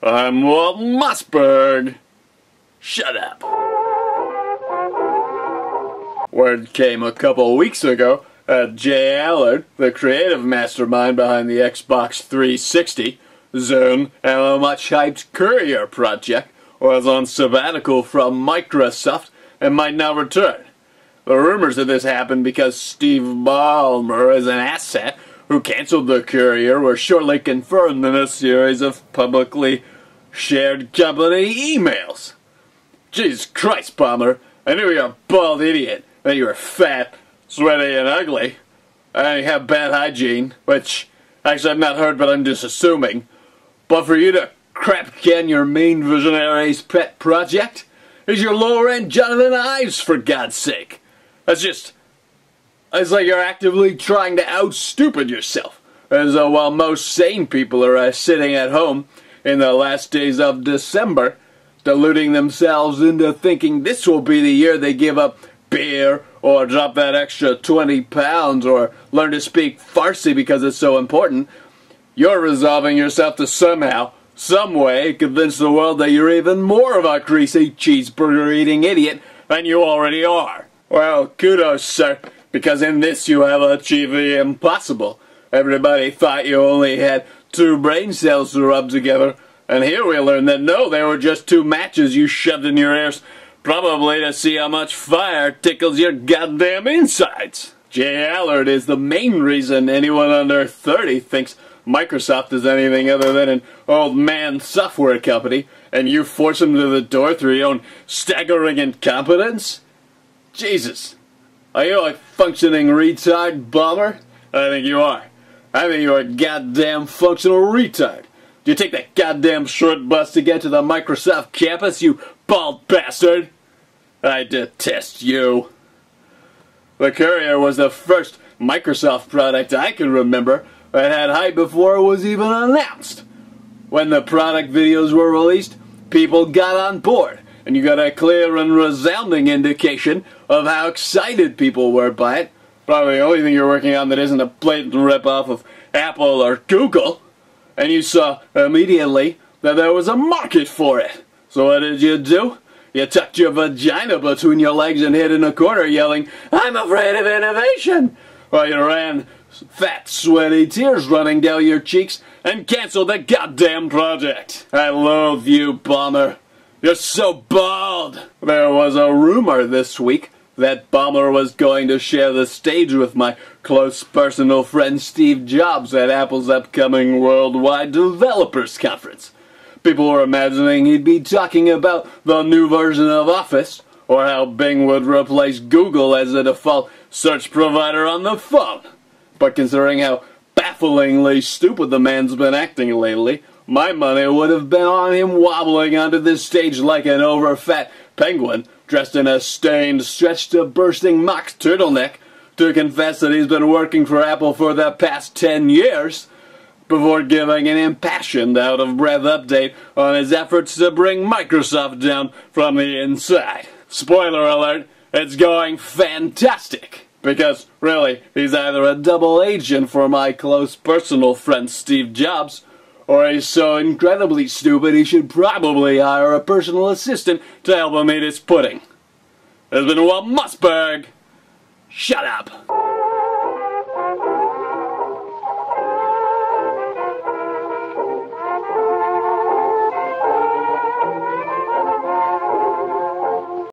I'm Walt Mossberg. Shut up. Word came a couple weeks ago that Jay Allard, the creative mastermind behind the Xbox 360, Zune, and the much-hyped Courier project, was on sabbatical from Microsoft and might now return. The rumors of this happened because Steve Ballmer is an asset who canceled the Courier were shortly confirmed in a series of publicly shared company emails. Jesus Christ, Ballmer, I knew you were a bald idiot, that you were fat, sweaty, and ugly, and you have bad hygiene, which, actually I've not heard but I'm just assuming, but for you to crap can your main visionary's pet project is your lower-end Jonathan Ives, for God's sake. It's like you're actively trying to out-stupid yourself, as though while most sane people are sitting at home in the last days of December, deluding themselves into thinking this will be the year they give up beer, or drop that extra 20 pounds, or learn to speak Farsi because it's so important, you're resolving yourself to somehow, some way, convince the world that you're even more of a greasy cheeseburger-eating idiot than you already are. Well, kudos, sir, because in this you have achieved the impossible. Everybody thought you only had 2 brain cells to rub together, and here we learn that no, they were just 2 matches you shoved in your ears, probably to see how much fire tickles your goddamn insides. Jay Allard is the main reason anyone under 30 thinks Microsoft is anything other than an old man software company, and you force him to the door through your own staggering incompetence? Jesus. Are you a functioning retard, Ballmer? I think you are. I think you're a goddamn functional retard. Do you take that goddamn short bus to get to the Microsoft campus, you bald bastard? I detest you. The Courier was the first Microsoft product I can remember that had hype before it was even announced. When the product videos were released, people got on board, and you got a clear and resounding indication of how excited people were by it. Probably the only thing you're working on that isn't a blatant rip-off of Apple or Google. And you saw immediately that there was a market for it. So what did you do? You tucked your vagina between your legs and hid in a corner yelling, "I'm afraid of innovation!" while you ran fat, sweaty tears running down your cheeks and canceled the goddamn project. I loathe you, Ballmer. You're so bald. There was a rumor this week that Ballmer was going to share the stage with my close personal friend Steve Jobs at Apple's upcoming Worldwide Developers Conference. People were imagining he'd be talking about the new version of Office, or how Bing would replace Google as the default search provider on the phone. But considering how bafflingly stupid the man's been acting lately, my money would have been on him wobbling onto this stage like an overfat penguin, dressed in a stained, stretched-to-bursting mock turtleneck, to confess that he's been working for Apple for the past 10 years, before giving an impassioned, out-of-breath update on his efforts to bring Microsoft down from the inside. Spoiler alert, it's going fantastic! Because, really, he's either a double agent for my close personal friend Steve Jobs, or he's so incredibly stupid he should probably hire a personal assistant to help him eat his pudding. It's been Walt Mossberg. Shut up.